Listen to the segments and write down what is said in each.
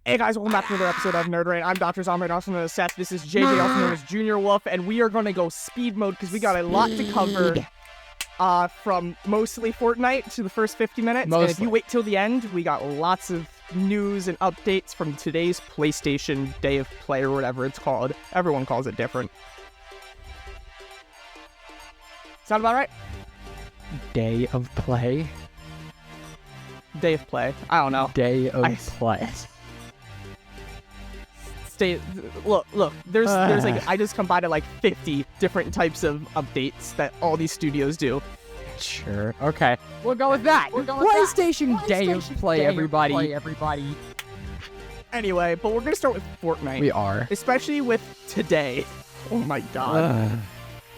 Hey guys, welcome back to another episode of Nerd Rant. I'm Dr. Zombie, also known as Seth. This is JJ, also known as Junior Wolf, and we are going to go speed mode because we got a lot to cover from mostly Fortnite to the first 50 minutes. And if you wait till the end, we got lots of news and updates from today's PlayStation Day of Play or whatever it's called. Everyone calls it different. Sound about right? Day of Play? Day of Play. I don't know. Day of Play. Look, there's like, I just combined like 50 different types of updates that all these studios do. Sure. Okay. We'll go with that. PlayStation Day of Play, everybody. Anyway, but we're gonna start with Fortnite. We are. Especially with today. Oh my god.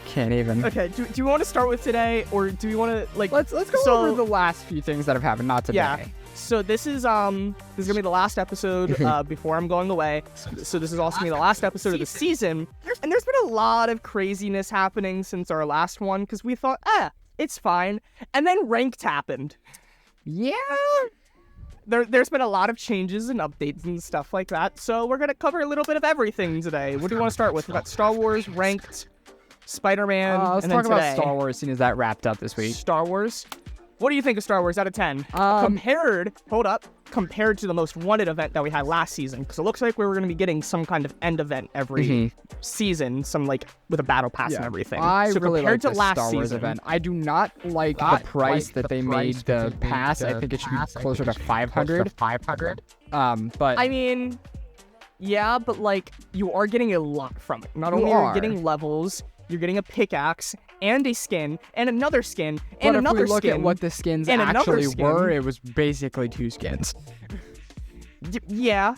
Can't even. Okay, do you want to start with today, or do we want to, like... Let's go over the last few things that have happened, not today. Yeah. So this is gonna be the last episode before I'm going away. So this is also gonna be the last episode of the season. And there's been a lot of craziness happening since our last one, because we thought, it's fine. And then Ranked happened. Yeah. There's been a lot of changes and updates and stuff like that. So we're gonna cover a little bit of everything today. What do you want to start with? We got Star Wars, Ranked, Spider-Man, let's and talk then about Star Wars, seeing as that wrapped up this week. Star Wars. What do you think of Star Wars out of 10? Compared to the most wanted event that we had last season, because it looks like we were going to be getting some kind of end event every season, some like with a battle pass and everything. I so really like to the last Star Wars season, event. I do not like the price that they made the pass. I think it should be closer to 500. But I mean, yeah, but like you are getting a lot from it. Not only are you getting levels, you're getting a pickaxe and a skin and another skin and another skin. But if we look at what the skins actually were, it was basically 2 skins. Yeah,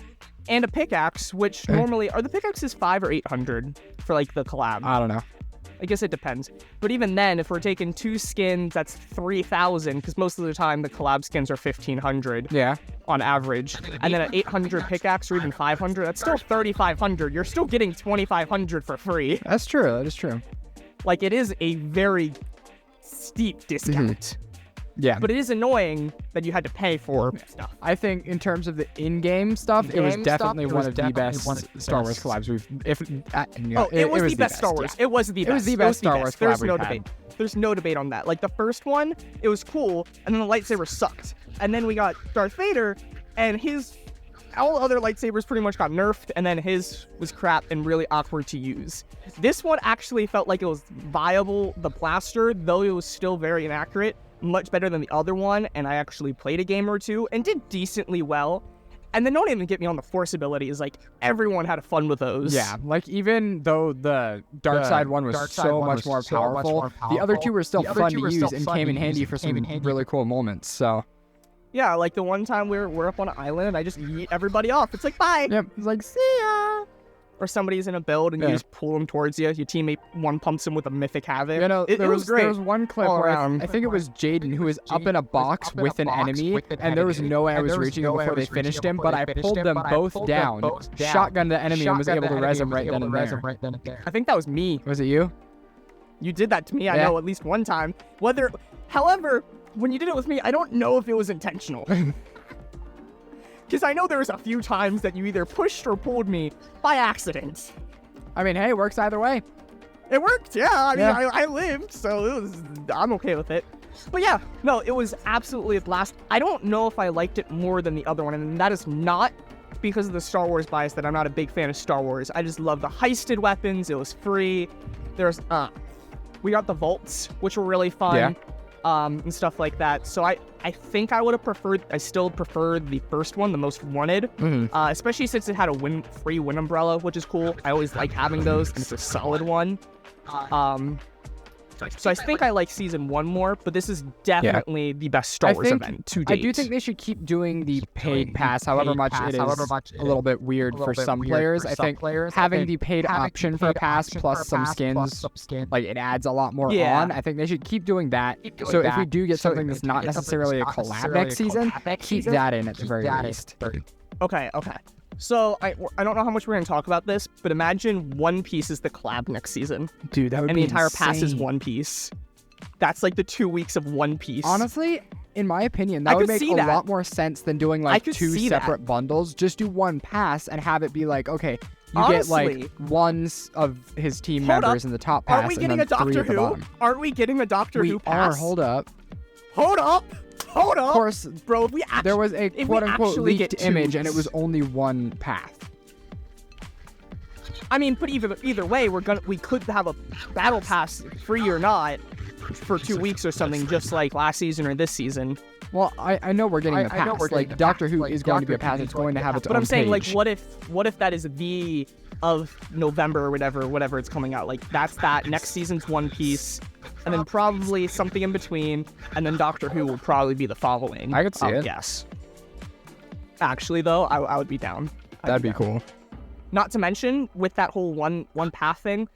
and a pickaxe, which normally are the pickaxes 500 or 800 for like the collab. I don't know. I guess it depends. But even then, if we're taking 2 skins, that's 3,000, because most of the time the collab skins are 1,500. Yeah. On average. And then an 800 pickaxe or even 500, that's still 3,500. You're still getting 2,500 for free. That's true. That is true. Like, it is a very steep discount. Yeah. But it is annoying that you had to pay for stuff. I think in terms of the in-game stuff, it was definitely one of the best Star Wars collabs we've... It was the best Star Wars. It was the best. It was the best Star Wars collab There's no debate. There's no debate on that. Like, the first one, it was cool, and then the lightsaber sucked. And then we got Darth Vader, and all other lightsabers pretty much got nerfed, and then his was crap and really awkward to use. This one actually felt like it was viable, the blaster, though it was still very inaccurate. Much better than the other one, and I actually played a game or two and did decently well. And then don't even get me on the force abilities, like everyone had fun with those. Yeah, like even though the dark side one was so much more powerful, the other two were still fun to use and came in handy for some really cool moments. So yeah, like the one time we're up on an island and I just yeet everybody off. It's like, bye. Yep, it's like, see ya. Or somebody's in a build and you just pull them towards you. Your teammate one pumps him with a mythic havoc. You know, it was great. There was one clip where I think it was Jaden who was up in a box with an enemy, and there was no way I was reaching him before they finished him, but I pulled them both down, shotgunned the enemy, and was able to res him right then and there. I think that was me. Was it you? You did that to me, I know, at least one time. However, when you did it with me, I don't know if it was intentional. Because I know there was a few times that you either pushed or pulled me by accident. I mean, hey, it works either way. It worked, yeah. I mean, I lived, so I'm okay with it. But yeah, no, it was absolutely a blast. I don't know if I liked it more than the other one, and that is not because of the Star Wars bias that I'm not a big fan of Star Wars. I just love the heisted weapons. It was free. We got the vaults, which were really fun. And stuff like that. So I think I would have I still prefer the first one, the most wanted, especially since it had a free wind umbrella, which is cool. I always like having those, and it's a solid one. So I think I like Season 1 more, but this is definitely the best Star Wars event to date. I do think they should keep doing the paid pass, however much it is a little bit weird for some players. I think having the paid option for a pass plus some skins, like it adds a lot more on. I think they should keep doing that. So if we do get something that's not necessarily a collab next season, keep that in at the very least. Okay. So, I don't know how much we're going to talk about this, but imagine One Piece is the collab next season. Dude, that would be And the entire insane. pass is One Piece. That's like the 2 weeks of One Piece. Honestly, in my opinion, that would make a lot more sense than doing like 2 separate bundles. Just do one pass and have it be like, okay, you get like ones of his team members in the top pass. Aren't we getting a Doctor Who? Aren't we getting a Doctor Who pass? Hold up. Hold up. Of course, bro. If we actually, there was a quote-unquote leaked image, and it was only one path. I mean, but either way, we could have a battle pass, free or not, for 2 weeks or something, just like last season or this season. Well, I know we're getting a pass. Like Doctor Who is going to be a pass. It's going to have its own But I'm saying, page. like, what if that is the of November or whatever it's coming out? Like, that's that. Next season's One Piece, and then probably something in between, and then Doctor Who will probably be the following. I could see it. Yes. Actually, though, I would be down. That'd be cool. Not to mention, with that whole one path thing,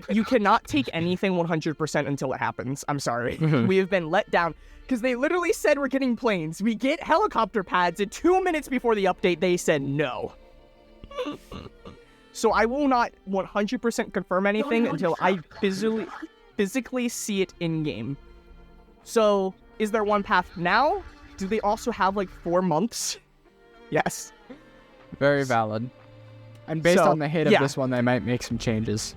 you cannot take anything 100% until it happens. I'm sorry. We have been let down. Because they literally said we're getting planes. We get helicopter pads, and 2 minutes before the update, they said no. So I will not 100% confirm anything until I physically see it in-game. So, is there one path now? Do they also have, like, 4 months? Yes. Very valid. And based on the hit of this one, they might make some changes.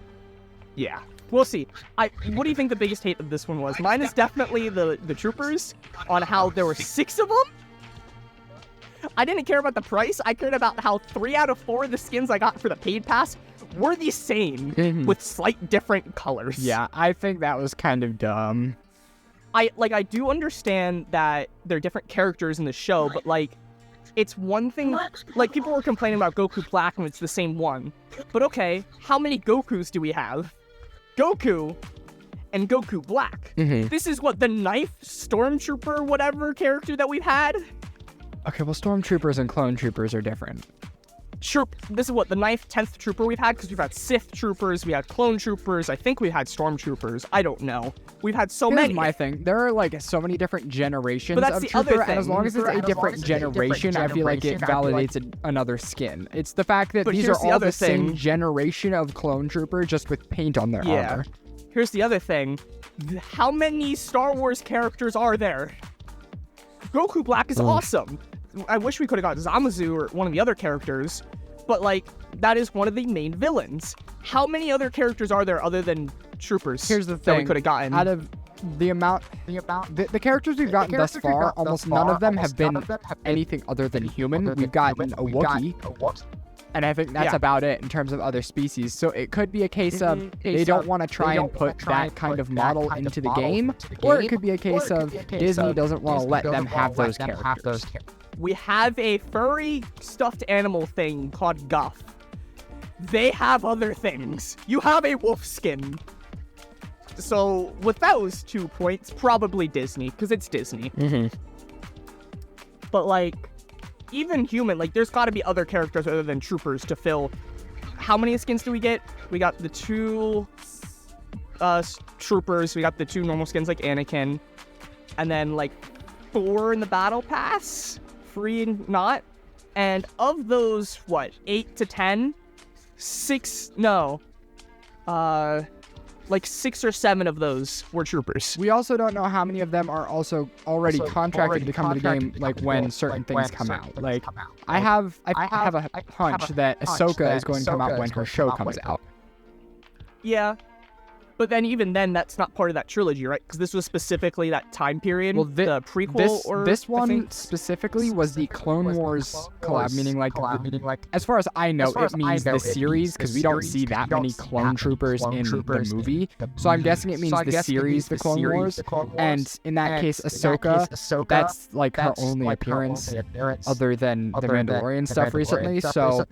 Yeah. We'll see. What do you think the biggest hate of this one was? Mine is definitely the troopers, on how there were 6 of them. I didn't care about the price. I cared about how 3 out of 4 of the skins I got for the paid pass were the same, with slight different colors. Yeah, I think that was kind of dumb. I do understand that they're different characters in the show, but, like, it's one thing, like, people were complaining about Goku Black and it's the same one. But okay, how many Gokus do we have? Goku and Goku Black. This is what, the 9th Stormtrooper whatever character that we've had? Okay, well, Stormtroopers and Clone Troopers are different. Sure, this is what, the 9th, 10th Trooper we've had? Because we've had Sith Troopers, we had Clone Troopers, I think we've had Stormtroopers, I don't know. We've had so many. Here's my thing, there are like so many different generations but that's of the Trooper, other thing. And as long as it's a different generation, I feel like it validates another skin. It's the fact that these are all the same generation of Clone Trooper, just with paint on their armor. Here's the other thing, how many Star Wars characters are there? Goku Black is awesome. I wish we could have got Zamasu or one of the other characters, but, like, that is one of the main villains. How many other characters are there other than troopers? Here's the thing, that we could have gotten. Out of the characters we've gotten thus far, almost none of them have been anything other than human. We've gotten a Wookiee, and I think that's about it in terms of other species. So it could be a case of they don't want to try and put that kind of model into the game, or it could be a case of Disney doesn't want to let them have those characters. We have a furry stuffed animal thing called Guff. They have other things. You have a wolf skin. So with those 2 points, probably Disney, because it's Disney. But, like, even human, like, there's got to be other characters other than troopers to fill. How many skins do we get? We got the 2 troopers. We got the 2 normal skins like Anakin. And then, like, 4 in the battle pass? Free and not. And of those, what, 8 to 10? 6, no. Like 6 or 7 of those were troopers. We also don't know how many of them are also already contracted to come to the game, like when certain things come out. Like, I have a hunch that Ahsoka is going to come out when her show comes out. Yeah. But then even then, that's not part of that trilogy, right? Because this was specifically that time period, well, the prequel. This one specifically was the Clone Wars collab, meaning like, as far as I know, it means the series, because we don't see that many clone troopers in the movie. So I'm guessing it means the series, the Clone Wars. And in that case, Ahsoka, that's like her only appearance other than the Mandalorian stuff recently. So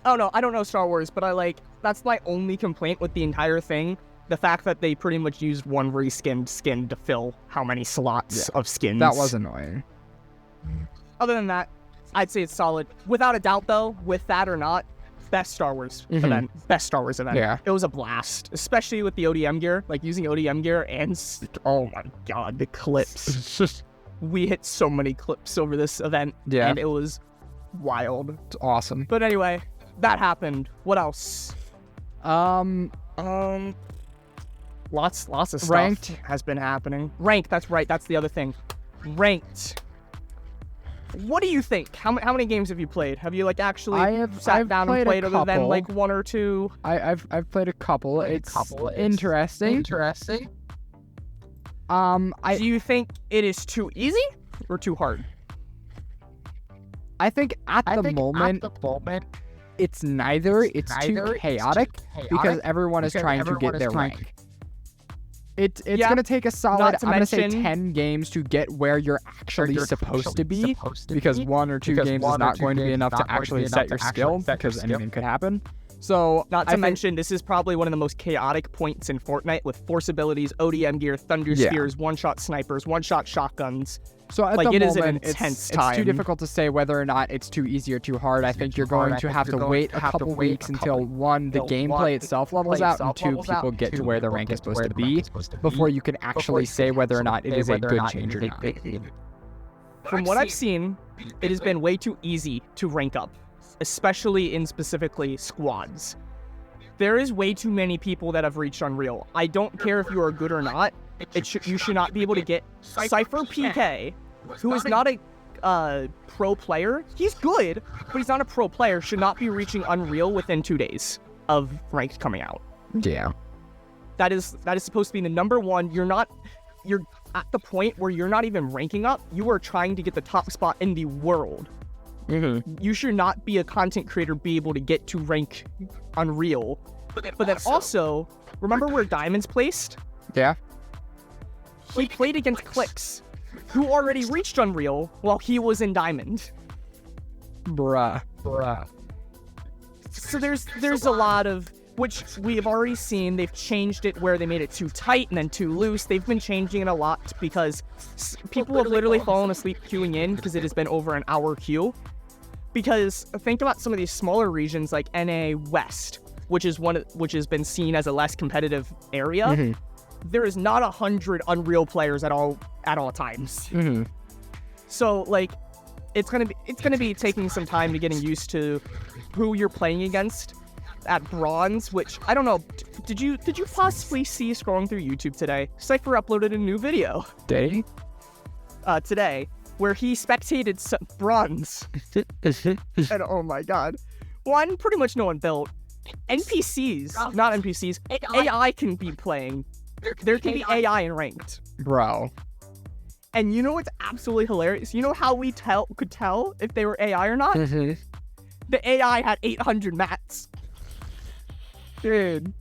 oh no, I don't know Star Wars, but that's my only complaint with the entire thing. The fact that they pretty much used one reskinned skin to fill how many slots of skins. That was annoying. Other than that, I'd say it's solid. Without a doubt, though, with that or not, best Star Wars event. Best Star Wars event. Yeah. It was a blast, especially with the ODM gear. Like, using ODM gear and, oh my god, the clips. We hit so many clips over this event, and it was wild. It's awesome. But anyway, that happened. What else? What Lots of stuff Ranked has been happening. Ranked, that's right. That's the other thing. Ranked. What do you think? How many games have you played? Have you like actually sat down and played other than like one or two? I've played a couple. It's interesting. Do you think it is too easy or too hard? I think at the moment it's neither. It's too chaotic because everyone is trying to get their rank. It's going to take a solid, I'm going to say 10 games to get where you're actually supposed to be, because 1 or 2 games is not going to be enough to actually set your skill, because anything could happen. So, not to mention, this is probably one of the most chaotic points in Fortnite with force abilities, ODM gear, thunder spears, one-shot snipers, one-shot shotguns. So at like, the it moment, is an intense time. It's too difficult to say whether or not it's too easy or too hard. I think you're going to have to wait a couple weeks until, 1, the gameplay itself levels out, and 2, people get to where the rank is supposed to be before you can actually say whether or not it is a good change or not. From what I've seen, it has been way too easy to rank up, especially in specifically squads. There is way too many people that have reached Unreal. I don't care if you are good or not. You should not be able to get Cypher PK, who is not a pro player. He's good, but he's not a pro player. Should not be reaching Unreal within 2 days of ranked coming out. Yeah, that is supposed to be the number one. You're at the point where you're not even ranking up. You are trying to get the top spot in the world. You should not be a content creator be able to get to rank Unreal. But then also, remember where Diamond's placed? Yeah. He played against Clicks, who already reached Unreal while he was in Diamond. Bruh. So there's a lot of, which we have already seen. They've changed it where they made it too tight and then too loose. They've been changing it a lot because people have literally fallen asleep queuing in because it has been over an hour queue. Because think about some of these smaller regions like NA West, which has been seen as a less competitive area. There is not 100 Unreal players at all times. So like, it's gonna be taking some time to getting used to who you're playing against at Bronze. Which I don't know. Did you possibly see scrolling through YouTube today? Cypher uploaded a new video. Today, where he spectated Bronze. And oh my god, one pretty much no one built. NPCs, not NPCs. AI can be playing. There can be AI in ranked. Bro. And you know what's absolutely hilarious? You know how we could tell if they were AI or not? The AI had 800 mats. Dude.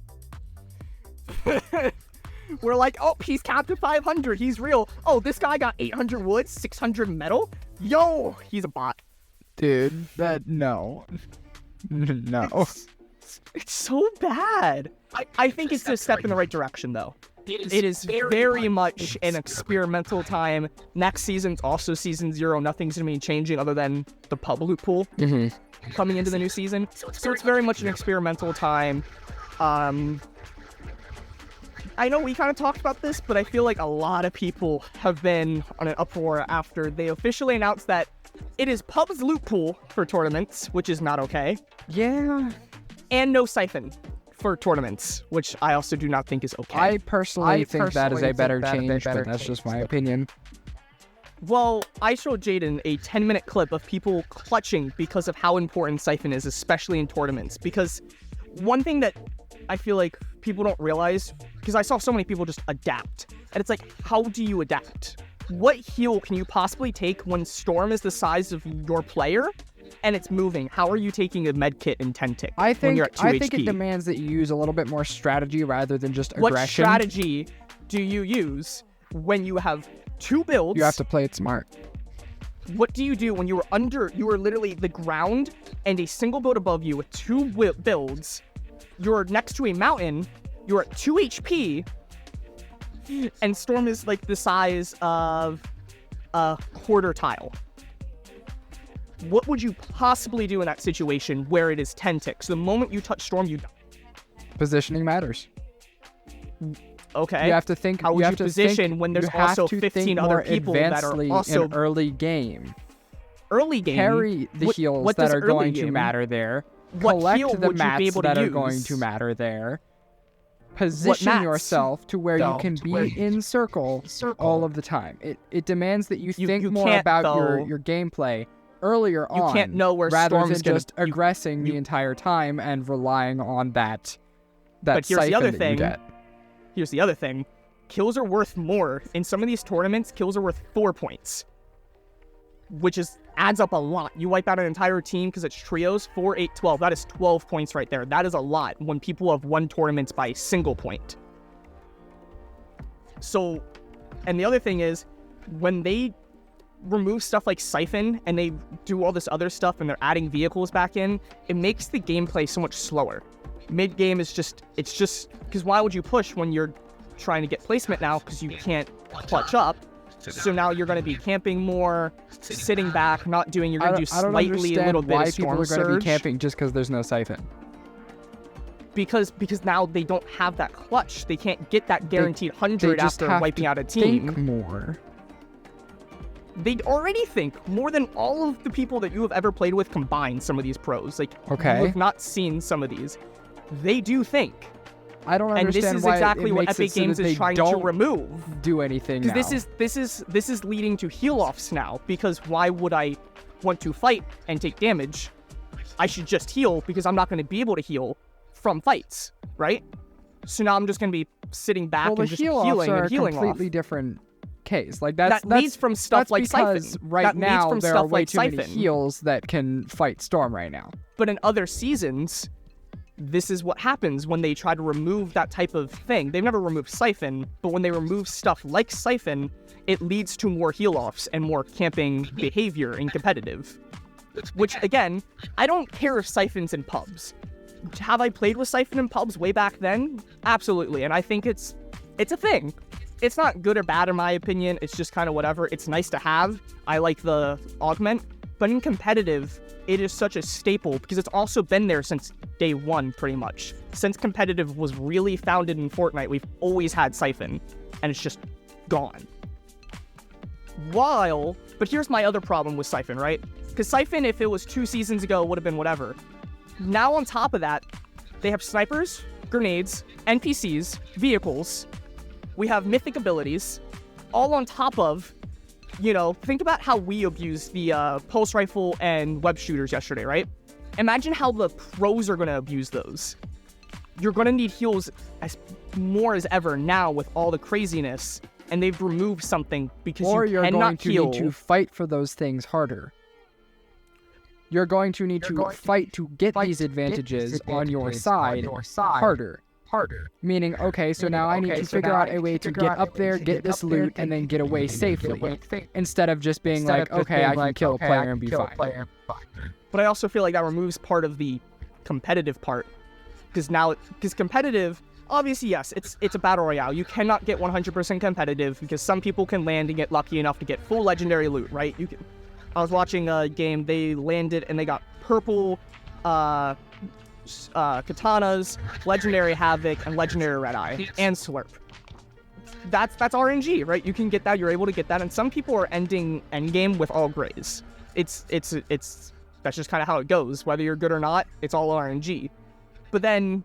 We're like, oh, he's capped at 500. He's real. Oh, this guy got 800 wood, 600 metal. Yo, he's a bot. Dude, no. It's so bad. I think it's a step in the right direction, though. It is very much an experimental time. Next season's also season 0. Nothing's going to be changing other than the pub loot pool coming into the new season. So it's very much an experimental time. I know we kind of talked about this, but I feel like a lot of people have been on an uproar after they officially announced that it is pub's loot pool for tournaments, which is not okay. Yeah. And no siphon for tournaments, which I also do not think is okay. I personally think that is a better change, but that's just my opinion. Well, I showed Jaden a 10-minute clip of people clutching because of how important siphon is, especially in tournaments. Because one thing that I feel like people don't realize, because I saw so many people just adapt, and it's like, how do you adapt? What heal can you possibly take when Storm is the size of your player and it's moving? How are you taking a med kit in 10 tick when you're at 2 I HP? think it demands that you use a little bit more strategy rather than just aggression. What strategy do you use when you have 2 builds? You have to play it smart. What do you do when you are literally the ground and a single build above you with 2 builds? You're next to a mountain, you're at 2 HP, and Storm is like the size of a quarter tile. What would you possibly do in that situation where it is 10 ticks? The moment you touch Storm, you die. Positioning matters. Okay. You have to think. How would you position when there's also 15 other people that are also in early game? Early game. Carry the heals that are going to matter there. Collect the mats that are going to matter there. position yourself to where you can be in circle all of the time. It demands that you think more about your gameplay earlier on. You can't know where rather Storm's than just aggressing the entire time and relying on that but here's the other that thing. you get. Here's the other thing. Kills are worth more. In some of these tournaments, kills are worth 4 points, which adds up a lot. You wipe out an entire team because it's trios, 4, 8, 12. That is 12 points right there. That is a lot when people have won tournaments by a single point. So, and the other thing is, when they remove stuff like Siphon and they do all this other stuff and they're adding vehicles back in, it makes the gameplay so much slower. Mid-game is it's just, because why would you push when you're trying to get placement now because you can't clutch up? So now you're going to be camping more, sitting back, not doing, you're going to do slightly a little bit of storm surge. Why people are going to be camping just because there's no Siphon. Because now they don't have that clutch. They can't get that guaranteed 100 after wiping out a team. Think more. They already think more than all of the people that you have ever played with combined, some of these pros. Like, okay. You have not seen some of these. They do think. I don't understand why. And this is exactly what Epic Games is trying to remove. Do anything now. Because this is leading to heal-offs now. Because why would I want to fight and take damage? I should just heal because I'm not going to be able to heal from fights, right? So now I'm just going to be sitting back and just healing and healing off. A completely different case. Like that leads from stuff like Siphon. Right now there are way too many heals that can fight Storm right now. But in other seasons, this is what happens when they try to remove that type of thing. They've never removed Siphon, but when they remove stuff like Siphon, it leads to more heal-offs and more camping behavior in competitive. Which, again, I don't care if Siphon's in pubs. Have I played with Siphon in pubs way back then? Absolutely, and I think it's a thing. It's not good or bad in my opinion, it's just kind of whatever. It's nice to have. I like the augment, but in competitive, it is such a staple because it's also been there since day one, pretty much. Since competitive was really founded in Fortnite, we've always had Siphon, and it's just gone. But here's my other problem with Siphon, right? Because Siphon, if it was 2 seasons ago, would have been whatever. Now on top of that, they have snipers, grenades, NPCs, vehicles. We have mythic abilities, all on top of, think about how we abused the pulse rifle and web shooters yesterday, right? Imagine how the pros are going to abuse those. You're going to need heals more as ever now with all the craziness, and they've removed something because you cannot heal. Or you're going to need to fight for those things harder. You're going to need to fight to get these advantages on your side harder. Meaning, okay, so now I need to figure out a way to get up there, get this loot, and then get away safely. Instead of just being like, okay, I can kill a player and be fine. But I also feel like that removes part of the competitive part. Because competitive, obviously, yes, it's a battle royale. You cannot get 100% competitive because some people can land and get lucky enough to get full legendary loot, right? I was watching a game, they landed and they got purple katanas, legendary havoc, and legendary red eye, and slurp. That's RNG, right? You can get that, you're able to get that, and some people are ending endgame with all grays. It's that's just kind of how it goes. Whether you're good or not, it's all RNG. But then,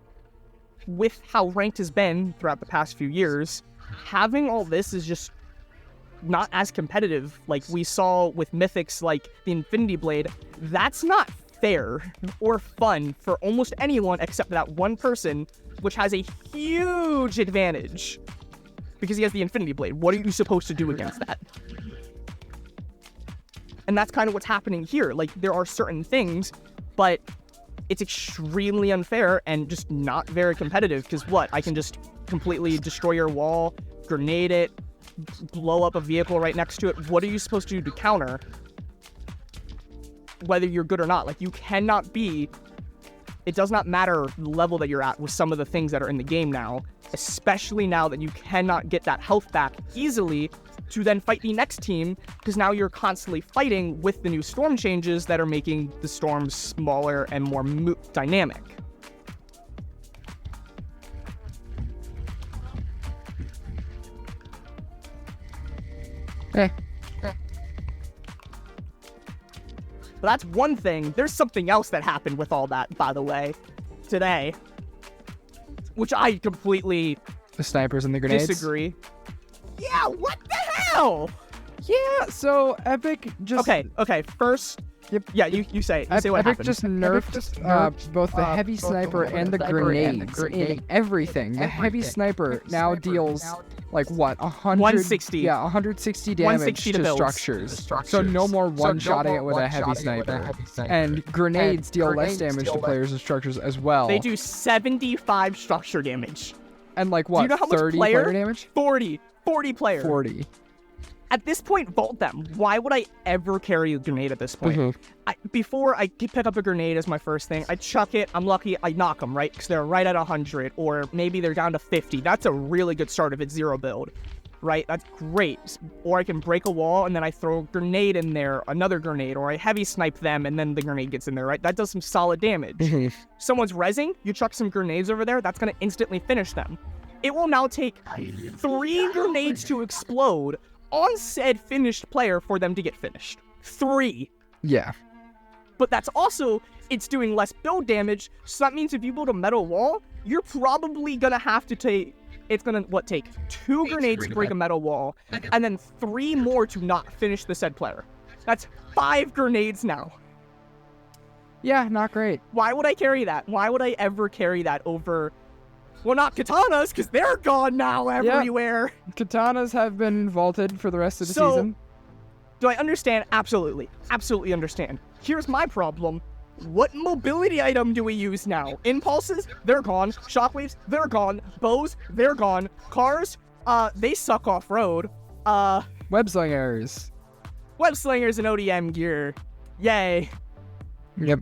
with how ranked has been throughout the past few years, having all this is just not as competitive. Like we saw with mythics like the Infinity Blade, that's not fair or fun for almost anyone except that one person, which has a huge advantage because he has the Infinity Blade. What are you supposed to do against that? And that's kind of what's happening here. Like, there are certain things, but it's extremely unfair and just not very competitive because what? I can just completely destroy your wall, grenade it, blow up a vehicle right next to it. What are you supposed to do to counter? Whether you're good or not. Like, you cannot be... It does not matter the level that you're at with some of the things that are in the game now, especially now that you cannot get that health back easily to then fight the next team, because now you're constantly fighting with the new storm changes that are making the storms smaller and more dynamic. But that's one thing. There's something else that happened with all that, by the way, today. which I completely The snipers and the grenades. disagree. Yeah, what the hell? Yeah, so Epic just... Okay, first... Yep. Yeah, you say it. You say what Epic happened. just nerfed both the heavy sniper and the grenades in everything. The heavy sniper now deals, like, what, 160. Yeah, 160 damage 160 to builds. structures. So no more one-shotting it with a heavy sniper. And grenades deal less damage to players and structures as well. They do 75 structure damage. And, like, Do what, you know how much 30 player damage? 40 player. 40. At this point, vault them. Why would I ever carry a grenade at this point? Before I pick up a grenade as my first thing, I chuck it. I'm lucky I knock them, right? Because they're right at 100, or maybe they're down to 50. That's a really good start if it's 0 build, right? That's great. Or I can break a wall, and then I throw a grenade in there, another grenade, or I heavy snipe them, and then the grenade gets in there, right? That does some solid damage. Someone's rezzing, you chuck some grenades over there, that's going to instantly finish them. It will now take 3 grenades to explode on said finished player for them to get finished. 3. Yeah. But that's also, it's doing less build damage, so that means if you build a metal wall, you're probably gonna have to take, it's gonna, take 2 grenades to break a metal wall, and then 3 more to not finish the said player. That's 5 grenades now. Yeah, not great. Why would I carry that? Why would I ever carry that over... Well, not katanas, because they're gone now everywhere. Katanas have been vaulted for the rest of the season. Do I understand? Absolutely. Absolutely understand. Here's my problem. What mobility item do we use now? Impulses? They're gone. Shockwaves? They're gone. Bows? They're gone. Cars? They suck off-road. Web slingers. Web slingers and ODM gear. Yay. Yep.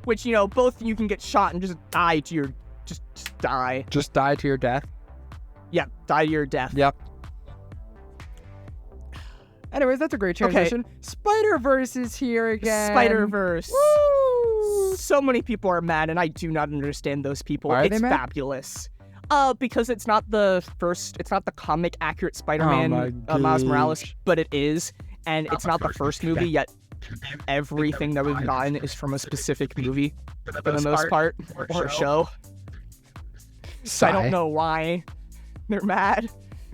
Which, you know, both you can get shot and just die to your... Just die. Just die to your death. Yeah, die to your death. Yep. Anyways, that's a great transition. Okay. Spider-Verse is here again. Spider-Verse. Woo! So many people are mad, and I do not understand those people. Why are it's they mad? Fabulous. Because it's not the comic accurate Spider-Man, Miles Morales, but it is, and it's not the first movie yet. Everything that we've gotten is from a specific movie, for the most part, or show. So I don't know why they're mad.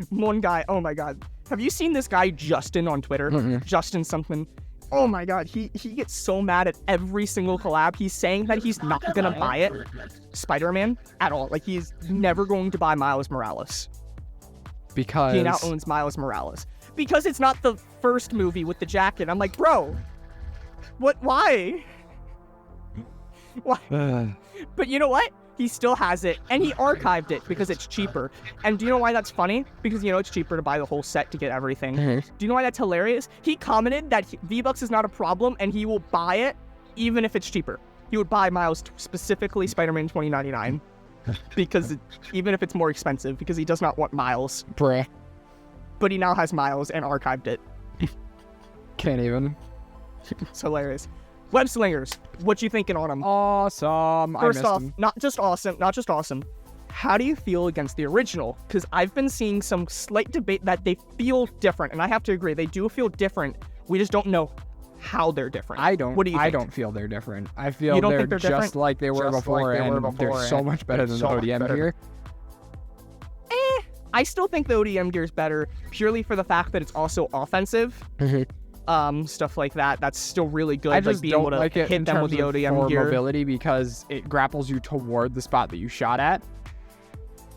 One guy, oh my god. Have you seen this guy, Justin, on Twitter? Justin something. Oh my god, he gets so mad at every single collab. He's saying that he's not gonna buy it, Spider-Man, at all. Like, he's never going to buy Miles Morales. Because? He now owns Miles Morales. Because it's not the first movie with the jacket. I'm like, bro, what, why? Why? But you know what? He still has it, and he archived it because it's cheaper. And do you know why that's funny? Because, you know, it's cheaper to buy the whole set to get everything. Do you know why that's hilarious? He commented that V-Bucks is not a problem, and he will buy it even if it's cheaper. He would buy Miles, specifically Spider-Man 2099, because even if it's more expensive, because he does not want Miles. Bruh. But he now has Miles and archived it. Can't even. It's hilarious. Web slingers, what you thinking on them? Awesome. First off, not just awesome. How do you feel against the original? Because I've been seeing some slight debate that they feel different, and I have to agree, they do feel different. We just don't know how they're different. What do you think? I don't feel they're different. I feel they're just like they were before, and they're so much better than the ODM gear. I still think the ODM gear is better, purely for the fact that it's also offensive. Stuff like that. That's still really good. I just being don't able to like it hit them with the ODM gear. Mobility, because it grapples you toward the spot that you shot at.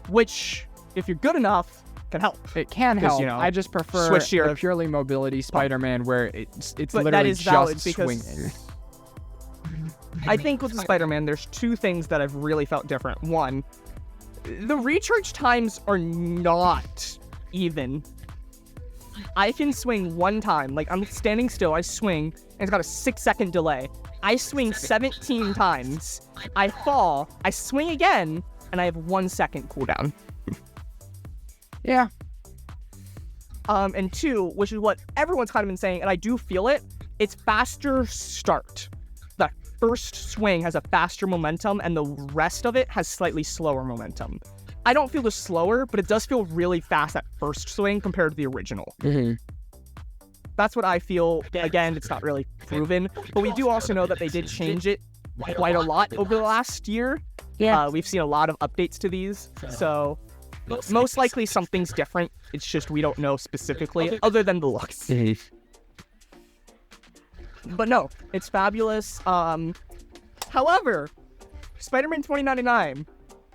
Which, if you're good enough, can help. It can help. You know, I just prefer a purely mobility Spider-Man where it's literally that is valid just because swinging. I think with the Spider-Man, there's 2 things that I've really felt different. One, the recharge times are not even. I can swing one time. Like, I'm standing still, I swing, and it's got a 6-second delay. I swing 17 times. I fall, I swing again, and I have 1 second cooldown. Yeah. And 2, which is what everyone's kind of been saying, and I do feel it, it's faster start. The first swing has a faster momentum, and the rest of it has slightly slower momentum. I don't feel the slower, but it does feel really fast at first swing compared to the original. That's what I feel. Again, it's not really proven, but we do also know that they did change it quite a lot over the last year. We've seen a lot of updates to these, so most likely something's different. It's just we don't know specifically, other than the looks. But no, it's fabulous. However, Spider-Man 2099,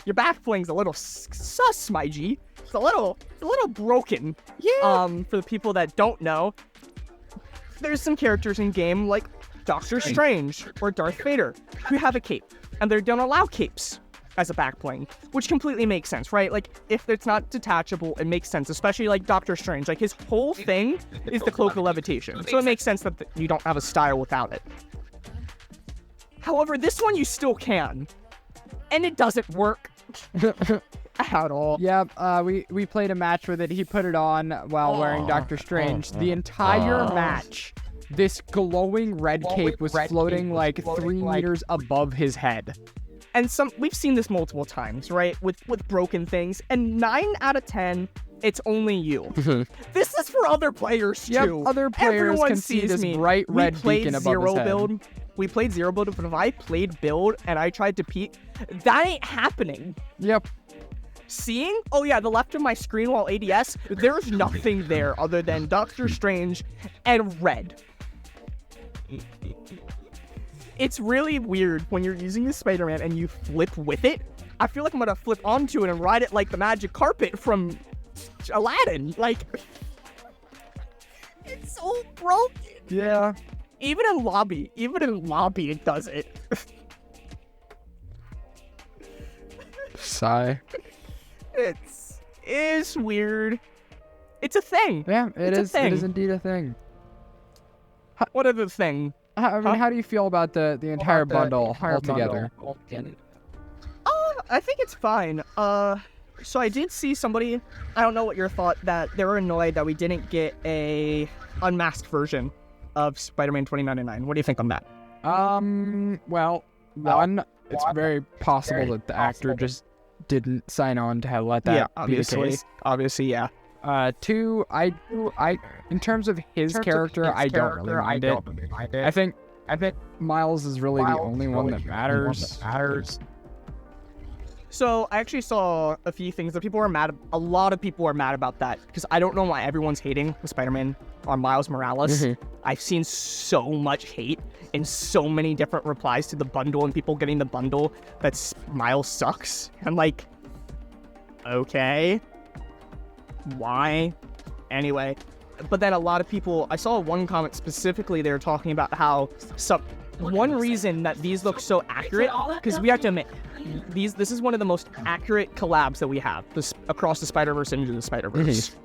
your back bling's a little sus, my G. It's a little broken. Yeah. For the people that don't know, there's some characters in game like Doctor Strange or Darth Vader who have a cape, and they don't allow capes as a back bling, which completely makes sense, right? Like, if it's not detachable, it makes sense, especially like Doctor Strange. Like, his whole thing is the cloak of levitation, so it makes sense that you don't have a style without it. However, this one you still can, and it doesn't work at all. Yeah, we played a match with it. He put it on while wearing Doctor Strange. The entire match, this glowing red cape was floating like 3 meters above his head. And we've seen this multiple times, right? With broken things. And 9 out of 10, it's only you. This is for other players, too. Yep, other players Everyone can see this me. bright red beacon above his head. Build. We played zero build, but if I played build and I tried to peek, that ain't happening. Yep. Seeing? Oh yeah, the left of my screen while ADS, there's nothing there other than Doctor Strange and red. It's really weird when you're using the Spider-Man and you flip with it. I feel like I'm gonna flip onto it and ride it like the magic carpet from Aladdin. Like, it's so broken. Yeah. Even in lobby it does it. Sigh. It's weird. It's a thing. Yeah, it is indeed a thing. What other thing? How do you feel about the entire bundle altogether? I think it's fine. So I did see somebody, I don't know what your thought, that they were annoyed that we didn't get a unmasked version of Spider-Man 2099. What do you think on that? Well, it's very possible that the actor just didn't sign on to let that be the case. Obviously, yeah. 2, I in terms of his character, I don't really mind it. I think Miles is really the only one that matters. So I actually saw a few things that people are mad. A lot of people are mad about that because I don't know why everyone's hating Spider-Man on Miles Morales. I've seen so much hate and so many different replies to the bundle and people getting the bundle that Miles sucks. I'm like, okay. Why? Anyway, but then a lot of people, I saw one comment specifically, they were talking about how one reason that these look so accurate, because we have to admit, this is one of the most accurate collabs that we have across the Spider-Verse and into the Spider-Verse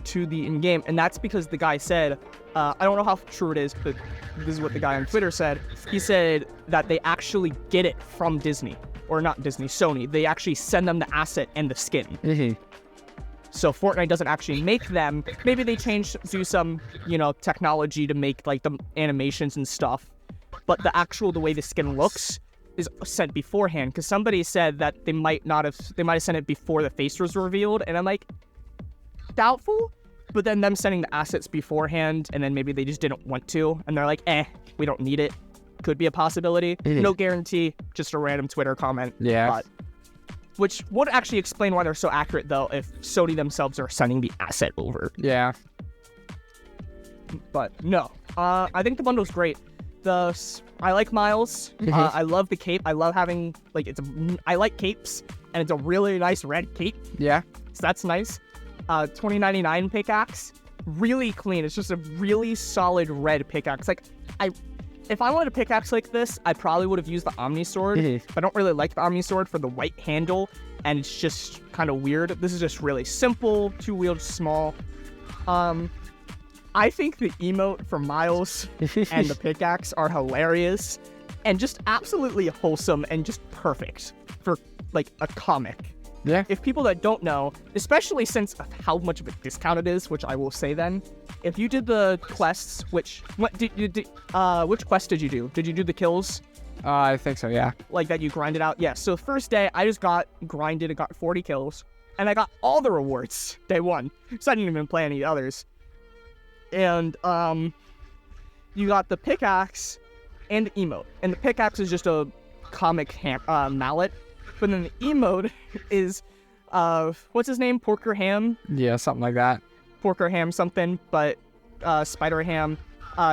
to the in-game, and that's because the guy said, I don't know how true it is, but this is what the guy on Twitter said. He said that they actually get it from Disney, or not Disney, Sony. They actually send them the asset and the skin. So Fortnite doesn't actually make them. Maybe they do some, technology to make like the animations and stuff. But the way the skin looks is sent beforehand. Because somebody said that they might have sent it before the face was revealed. And I'm like, doubtful. But then them sending the assets beforehand, and then maybe they just didn't want to. And they're like, we don't need it. Could be a possibility. No guarantee. Just a random Twitter comment. Yeah. Which would actually explain why they're so accurate, though, if Sony themselves are sending the asset over. Yeah. But no, I think the bundle's great. I like Miles. I love the cape. I love having I like capes, and it's a really nice red cape. Yeah. So that's nice. 2099 pickaxe, really clean. It's just a really solid red pickaxe. If I wanted a pickaxe like this, I probably would have used the Omni Sword. I don't really like the Omni Sword for the white handle, and it's just kind of weird. This is just really simple, 2-wheeled, small. I think the emote for Miles and the pickaxe are hilarious, and just absolutely wholesome and just perfect for a comic. Yeah. If people that don't know, especially since of how much of a discount it is, which I will say then, if you did the quests, which quest did you do? Did you do the kills? I think so, yeah. Like that you grinded out? Yeah, so first day, I just got 40 kills, and I got all the rewards day 1, so I didn't even play any others. And, you got the pickaxe and the emote, and the pickaxe is just a comic mallet. But then the emote is, what's his name? Porker Ham? Yeah, something like that. Porker Ham something, but Spider Ham.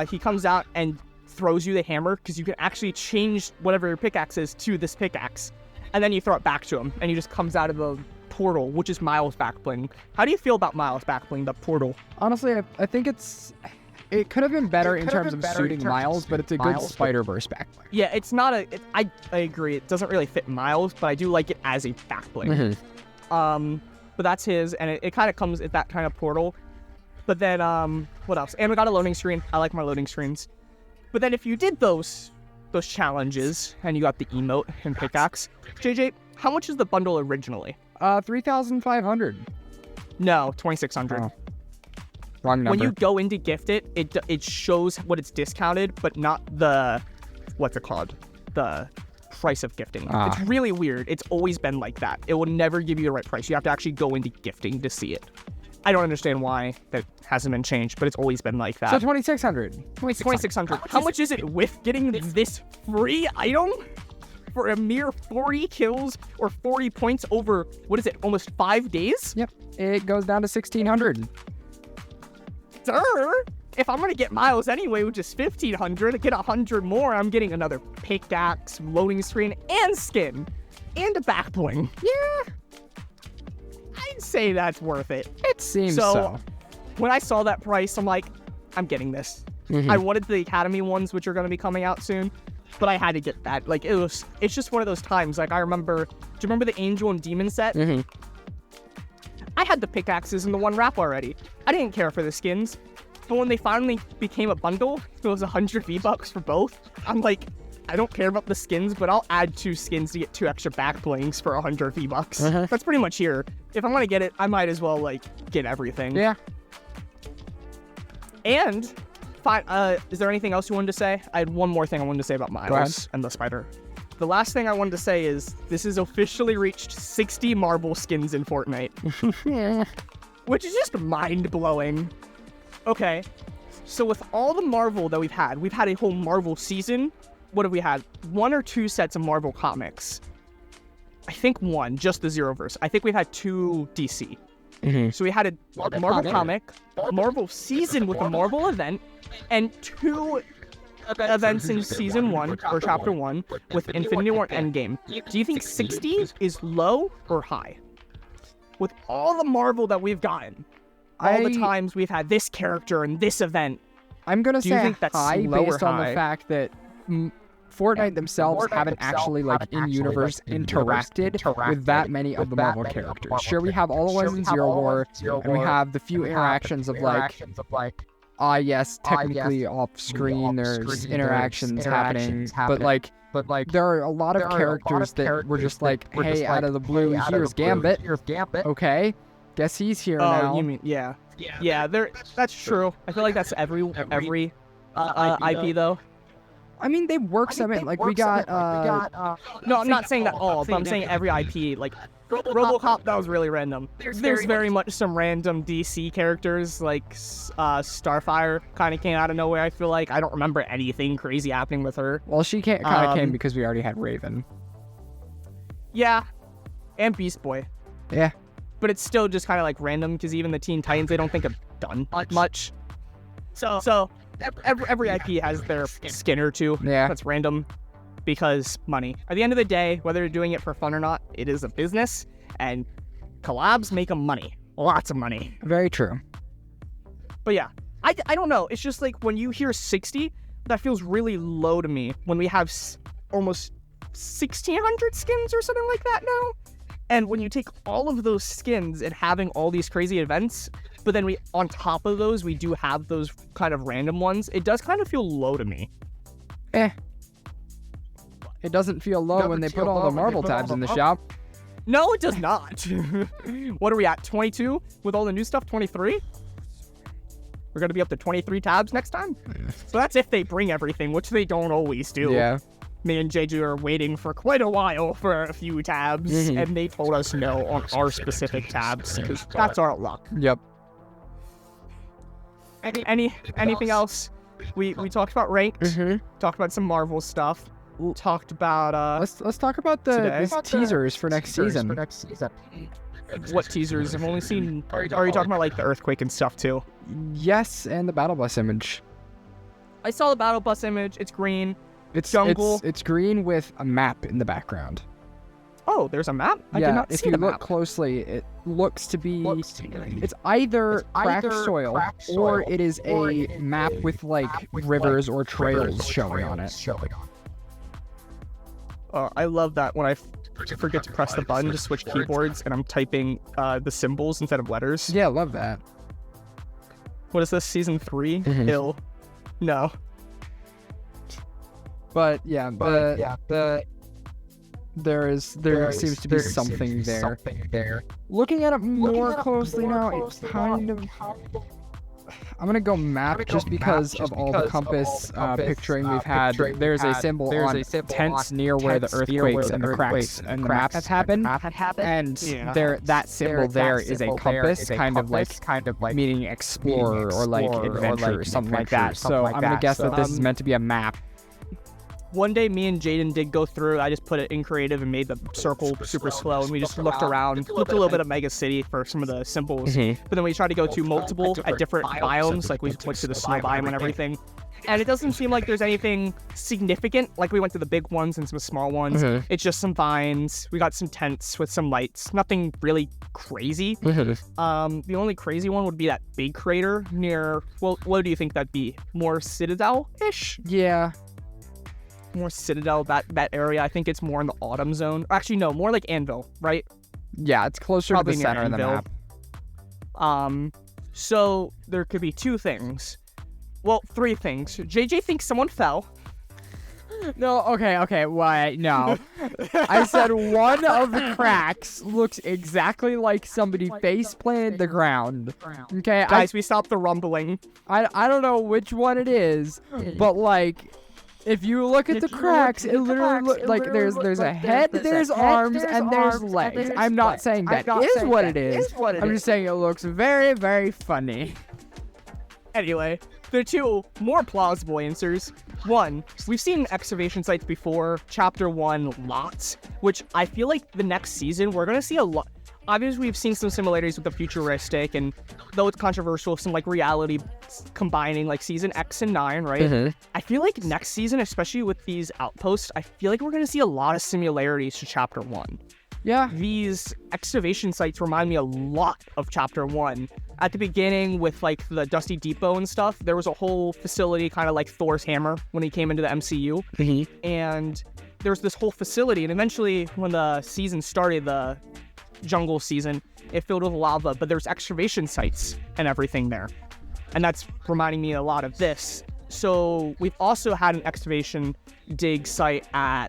He comes out and throws you the hammer because you can actually change whatever your pickaxe is to this pickaxe. And then you throw it back to him, and he just comes out of the portal, which is Miles' back bling. How do you feel about Miles' back bling, the portal? Honestly, I think it could have been better in terms of suiting Miles, but it's a good Spider-Verse back bling. Yeah, it's not I agree. It doesn't really fit Miles, but I do like it as a back bling. But that's his, and it kind of comes at that kind of portal. But then, what else? And we got a loading screen. I like my loading screens. But then if you did those challenges, and you got the emote and pickaxe, JJ, how much is the bundle originally? 3,500. No, 2,600. Oh. Wrong number. When you go in to gift it, it shows what it's discounted, but not the, what's it called? The price of gifting. It's really weird. It's always been like that. It will never give you the right price. You have to actually go into gifting to see it. I don't understand why that hasn't been changed, but it's always been like that. So 2,600. 2,600. How much is it with getting this free item for a mere 40 kills or 40 points over, what is it, almost 5 days? Yep. It goes down to 1,600. Sir, if I'm going to get Miles anyway, which is 1,500, to get 100 more, I'm getting another pickaxe, loading screen, and skin, and a back bling. Yeah. I'd say that's worth it. It seems so. When I saw that price, I'm like, I'm getting this. I wanted the Academy ones, which are going to be coming out soon, but I had to get that. Like, it's just one of those times. Like, I remember, do you remember the Angel and Demon set? I had the pickaxes and the one wrap already. I didn't care for the skins, but when they finally became a bundle, it was 100 V-Bucks for both. I'm like, I don't care about the skins, but I'll add 2 skins to get 2 extra back blings for 100 V-Bucks. That's pretty much here. If I'm going to get it, I might as well, like, get everything. Yeah. And, fine, is there anything else you wanted to say? I had one more thing I wanted to say about Miles and the spider. The last thing I wanted to say is, this has officially reached 60 Marvel skins in Fortnite. Which is just mind-blowing. Okay, so with all the Marvel that we've had a whole Marvel season. What have we had? 1 or 2 sets of Marvel comics. I think 1, just the Zeroverse. I think we've had 2 DC. So we had a Marvel comic, Marvel season with a Marvel event, and 2 events in season 1 or chapter 1 with Infinity War Endgame. Do you think 60 is low or high? With all the Marvel that we've gotten, all the times we've had this character and this event, I'm gonna say think that's high low based or on high? the fact that Fortnite themselves haven't actually, like, in-universe interacted with that many of the Marvel characters. Sure, we have all the ones in Zero War, and we have the few interactions of, like, yes, technically off-screen, there's interactions happening, but, like, there are a lot of characters that were just like, hey, out of the blue, here's Gambit. Okay, guess he's here now. Oh, you mean, yeah. Yeah, that's true. I feel like that's every IP, though. I mean, they work some in, like, we got, no, I'm not saying that all, but I'm saying every IP, like, RoboCop, that was really random. There's very much some random DC characters, like, Starfire kind of came out of nowhere, I feel like. I don't remember anything crazy happening with her. Well, she kind of came because we already had Raven. Yeah, and Beast Boy. Yeah. But it's still just kind of, like, random, because even the Teen Titans, they don't think have done much. So every IP has their skin or two. Yeah. That's random because money. At the end of the day, whether you're doing it for fun or not, it is a business, and collabs make them money. Lots of money. Very true. But yeah, I don't know. It's just like when you hear 60, that feels really low to me when we have almost 1,600 skins or something like that now. And when you take all of those skins and having all these crazy events, but then on top of those, we do have those kind of random ones, it does kind of feel low to me. It doesn't feel low when they put all the Marvel tabs in the shop. No, it does not. What are we at, 22? With all the new stuff, 23? We're going to be up to 23 tabs next time? So that's if they bring everything, which they don't always do. Yeah. Me and JJ are waiting for quite a while for a few tabs, and they told us no on our specific tabs, because that's our luck. Yep. Anything else? We talked about ranked, talked about some Marvel stuff. talked about. Let's talk about the teasers for next season. What teasers? I've only seen. Are you talking about like the earthquake and stuff too? Yes, and the battle bus image. I saw the battle bus image. It's green. It's jungle. It's green with a map in the background. Oh, there's a map? I did not see the map. If you look closely, it looks to be... It's either cracked soil, or it is a map with, like, rivers or trails showing on it. I love that when I forget to press the button to switch keyboards, and I'm typing the symbols instead of letters. Yeah, I love that. What is this, Season 3? Mm-hmm. Ill. No. But, yeah, there seems to be something there. Looking at it more closely now, it's kind of... I'm gonna go map just because of all the compass picturing we've had. There's a symbol on tents near where the earthquakes and the cracks and the map have happened, and that symbol there is a compass, kind of like meaning explorer or like adventure or something like that. So I'm gonna guess that this is meant to be a map. One day, me and Jaden did go through. I just put it in creative and made the circle super slow, and we just looked around, looked a little bit at Mega City for some of the symbols. But then we tried to go to multiple at different biomes, like we went to the snow biome and everything. And it doesn't seem like there's anything significant. Like we went to the big ones and some small ones. It's just some vines. We got some tents with some lights. Nothing really crazy. The only crazy one would be that big crater near. Well, what do you think that'd be? More Citadel-ish? Yeah. More Citadel, that area. I think it's more in the autumn zone. Actually, no, more like Anvil, right? Yeah, it's closer to the center of the map. So there could be two things. Well, three things. JJ thinks someone fell. No, okay, why? No. I said one of the cracks looks exactly like somebody face planted the ground. Okay, guys, we stopped the rumbling. I don't know which one it is, but like... If you look at the cracks, it literally looks like there's a head, there's arms, and there's legs. I'm not saying that is what it is. I'm just saying it looks very, very funny. Anyway, there are two more plausible answers. One, we've seen excavation sites before, Chapter 1 lots, which I feel like the next season we're going to see a lot. Obviously, we've seen some similarities with the futuristic, and though it's controversial, some like reality combining like season X and 9, right? I feel like next season, especially with these outposts, I feel like we're going to see a lot of similarities to Chapter 1. Yeah. These excavation sites remind me a lot of Chapter 1. At the beginning with like the Dusty Depot and stuff, there was a whole facility kind of like Thor's hammer when he came into the MCU. And there's this whole facility, and eventually when the season started, the jungle season, it filled with lava, but there's excavation sites and everything there, and that's reminding me a lot of this. So we've also had an excavation dig site at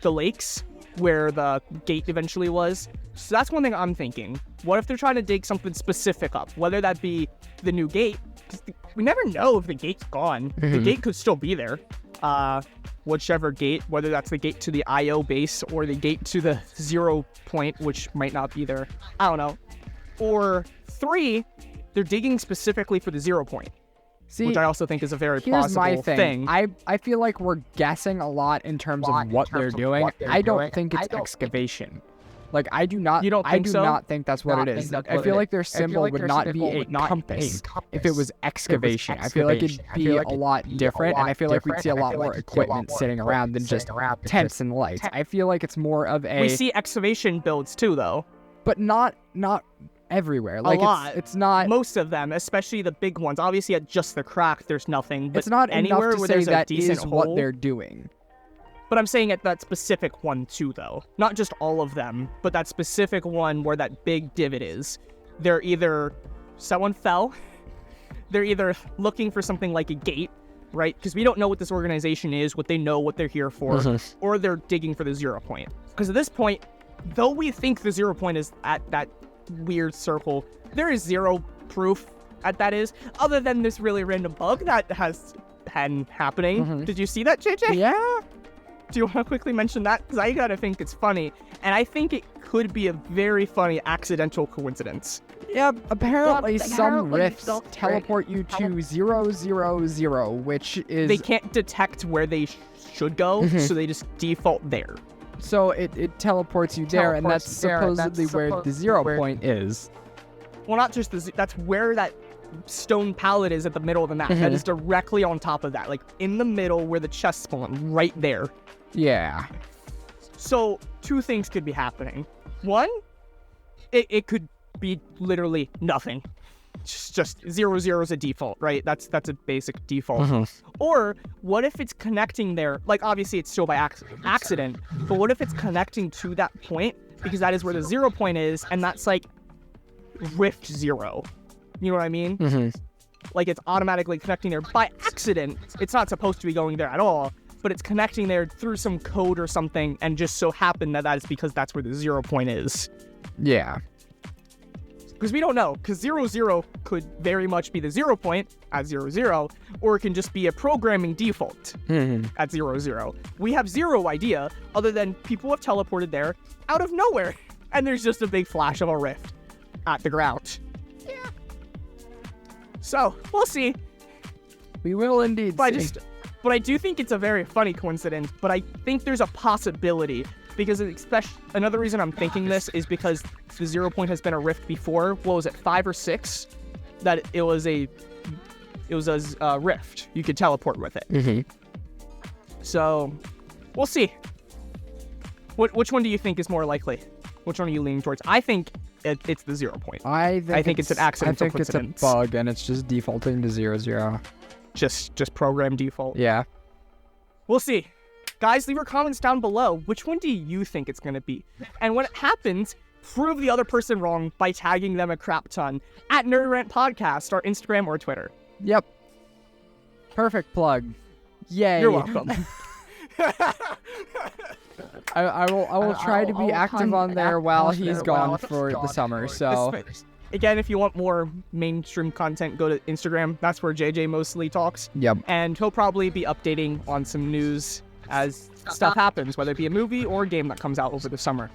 the lakes where the gate eventually was. So that's one thing I'm thinking. What if they're trying to dig something specific up, whether that be the new gate? We never know if the gate's gone. The gate could still be there. Whichever gate, whether that's the gate to the IO base or the gate to the 0 point, which might not be there. I don't know. Or 3, they're digging specifically for the 0 point. See, which I also think is a very plausible thing. I feel like we're guessing a lot in terms of what they're doing. I don't think it's excavation. Like, I do not think that's what it is. I feel like their symbol would not be a compass if it was excavation. I feel like it'd be a lot different, and I feel like we'd see a lot more equipment sitting around than just tents and lights. I feel like it's more of a... We see excavation builds too, though. But not everywhere. Like, a lot. It's not... Most of them, especially the big ones. Obviously, at just the crack, there's nothing. But it's not anywhere enough to where say there's that a decent is hole, what they're doing. But I'm saying at that specific one too, though. Not just all of them, but that specific one where that big divot is. They're either... Someone fell. They're either looking for something like a gate, right? Because we don't know what this organization is, what they know, what they're here for. Or they're digging for the 0 point. Because at this point, though we think the 0 point is at that weird circle, there is zero proof that is, other than this really random bug that has been happening. Did you see that, JJ? Yeah. Do you want to quickly mention that? Because I gotta think it's funny, and I think it could be a very funny accidental coincidence. Yeah, apparently some rifts teleport you to 000, which is... They can't detect where they should go, so they just default there. So it teleports you there, and that's supposedly where the 0 point is. Well, not just that's where that stone pallet is at the middle of the map. That is directly on top of that, like in the middle where the chests spawn, right there. Yeah. So 2 things could be happening. One, it could be literally nothing. Just 0 is a default, right? That's a basic default. Or what if it's connecting there? Like, obviously it's still by accident, but what if it's connecting to that point because that is where the 0 point is, and that's like Rift 0. You know what I mean? Like, it's automatically connecting there by accident. It's not supposed to be going there at all, but it's connecting there through some code or something, and just so happened that is because that's where the 0 point is. Yeah. Because we don't know, because 0 could very much be the 0 point at 0, or it can just be a programming default at 0. We have zero idea, other than people have teleported there out of nowhere, and there's just a big flash of a rift at the ground. Yeah. So, we'll see. We will indeed see. But I do think it's a very funny coincidence, but I think there's a possibility, because another reason I'm thinking this is because the 0 point has been a rift before. What was it, 5 or 6? That it was a rift. You could teleport with it. So, we'll see. Which one do you think is more likely? Which one are you leaning towards? I think it's the 0 point. I think it's an accidental coincidence. It's a bug, and it's just defaulting to 0. Just program default. Yeah. We'll see. Guys, leave your comments down below. Which one do you think it's going to be? And when it happens, prove the other person wrong by tagging them a crap ton at Nerd Rant Podcast, or Instagram or Twitter. Yep. Perfect plug. Yay. You're welcome. I will try to be active on there while he's gone for the summer, so... Again, if you want more mainstream content, go to Instagram. That's where JJ mostly talks. Yep. And he'll probably be updating on some news as stuff happens, whether it be a movie or a game that comes out over the summer.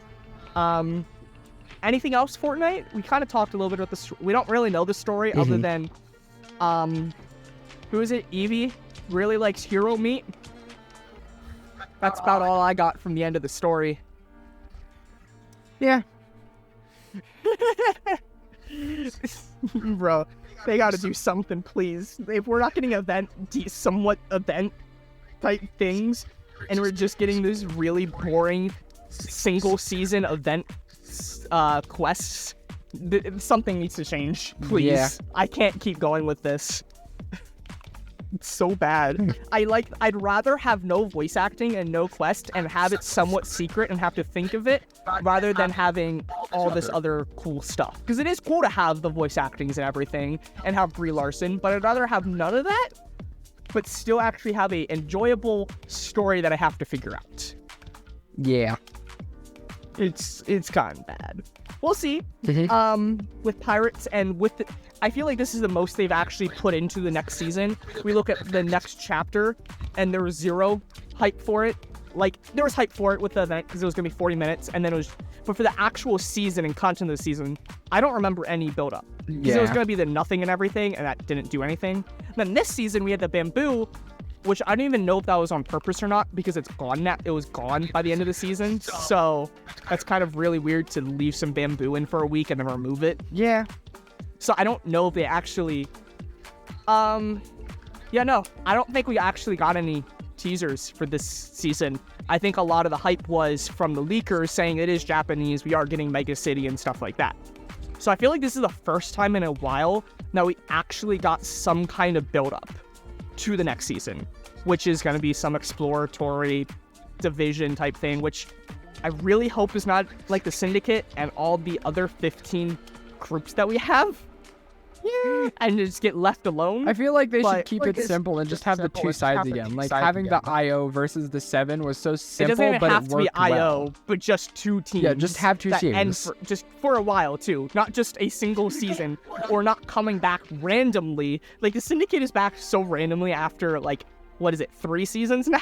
Anything else, Fortnite? We kind of talked a little bit about we don't really know the story other than, who is it? Evie really likes hero meat. That's about all I got from the end of the story. Yeah. Bro, they gotta do something, please. If we're not getting somewhat event type things, and we're just getting these really boring single season event quests, something needs to change, please. Yeah. I can't keep going with this. It's so bad. I'd rather have no voice acting and no quest and have it somewhat secret and have to think of it, rather than having all this other cool stuff. Because it is cool to have the voice actings and everything and have Brie Larson, but I'd rather have none of that, but still actually have a enjoyable story that I have to figure out. Yeah. It's gotten bad. We'll see. With Pirates and with I feel like this is the most they've actually put into the next season. We look at the next chapter, and there was zero hype for it. Like, there was hype for it with the event because it was going to be 40 minutes, and then it was... But for the actual season and content of the season, I don't remember any build-up. Because it was going to be the nothing and everything, and that didn't do anything. And then this season, we had the bamboo, which I don't even know if that was on purpose or not, because it's gone now. It was gone by the end of the season. So that's kind of really weird to leave some bamboo in for a week and then remove it. Yeah. So I don't know if they actually... Yeah, no. I don't think we actually got any teasers for this season. I think a lot of the hype was from the leakers saying it is Japanese, we are getting Mega City and stuff like that. So I feel like this is the first time in a while that we actually got some kind of build-up to the next season, which is going to be some exploratory division type thing, which I really hope is not like the Syndicate and all the other 15 groups that we have. Yeah. And just get left alone. I feel like they should keep it simple and just have the two sides again. Like, having the IO versus the 7 was so simple, it doesn't even but have it to be worked IO, well. but just two teams. Yeah, just have two teams. And just for a while, too. Not just a single season, or not coming back randomly. Like, the Syndicate is back so randomly after, like, what is it, 3 seasons now?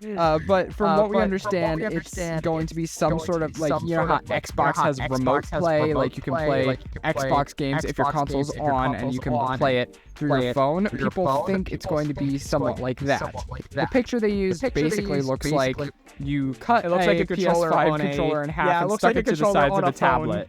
But from what we understand, it's going to be some sort of like, you know how Xbox has remote play, like you can play Xbox games if your console's on and you can play it through your phone. People think it's going to be somewhat like that. The picture they use basically looks like you cut a PS5 controller in half and stuck it to the sides of the tablet.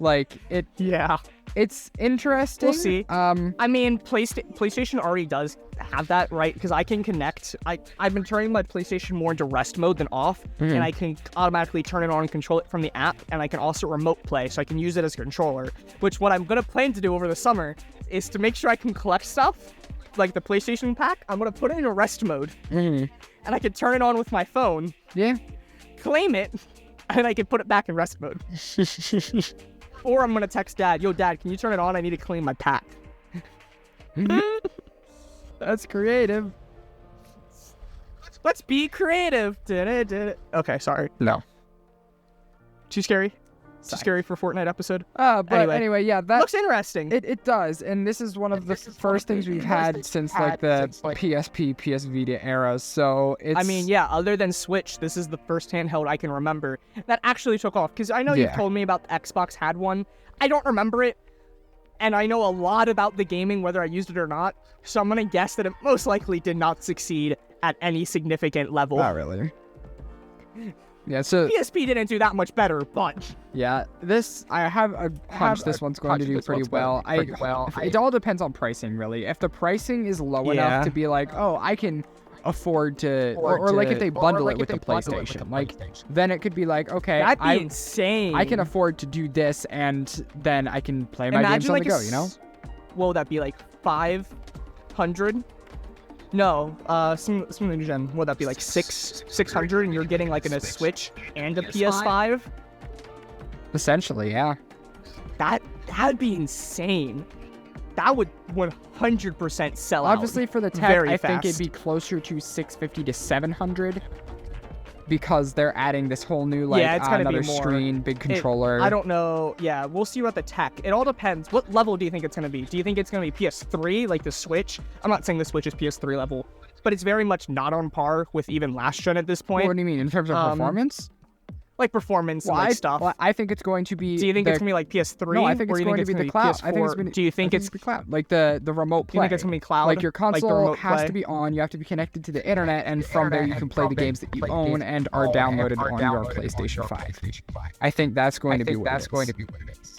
Like it. Yeah. It's interesting. We'll see. I mean, PlayStation already does have that, right? Because I can connect. I've been turning my PlayStation more into rest mode than off, and I can automatically turn it on and control it from the app, and I can also remote play, so I can use it as a controller. Which what I'm gonna plan to do over the summer is to make sure I can collect stuff, like the PlayStation pack. I'm gonna put it in a rest mode, and I can turn it on with my phone. Yeah. Claim it, and I can put it back in rest mode. Or I'm gonna text Dad, yo Dad, can you turn it on? I need to claim my pack. That's creative. Let's be creative. Okay, sorry. No. Too scary? Too scary for Fortnite episode? But anyway, yeah, that looks interesting. It does, and this is one of the first things we've had since like the PSP, PS Vita eras. So it's. I mean, yeah. Other than Switch, this is the first handheld I can remember that actually took off. Because I know you've told me about the Xbox had one. I don't remember it, and I know a lot about the gaming, whether I used it or not. So I'm gonna guess that it most likely did not succeed at any significant level. Not really. Yeah, so PSP didn't do that much better, but yeah, I have a hunch this one's going to do pretty well. It all depends on pricing, really. If the pricing is low enough to be like, oh, I can afford to, or like if they bundle it with the PlayStation, like then it could be like, okay, that'd be insane. I can afford to do this, and then I can play my games on the go. You know? What would that be, like 500? No, Smoothie Gem, what would that be, like 600, and you're getting like a Switch and a PS5? Essentially, yeah. That'd be insane. That would 100% sell out. Obviously, for the tech, I think it'd be closer to 650 to 700. Because they're adding this whole new, like, another screen, big controller. I don't know. Yeah, we'll see about the tech. It all depends. What level do you think it's going to be? Do you think it's going to be PS3, like the Switch? I'm not saying the Switch is PS3 level, but it's very much not on par with even last gen at this point. What do you mean, in terms of performance? Like performance and stuff. Well, I think it's going to be. Do you think it's going to be like PS3? No, I think it's going to be the cloud. PS4? I think it's going to, do you think it's the cloud? Like the remote play. Do you think it's going to be cloud? Like your console has to be on. You have to be connected to the internet, and from there you can play the games that you own and are downloaded on your PlayStation 5. I think that's going to be what it is.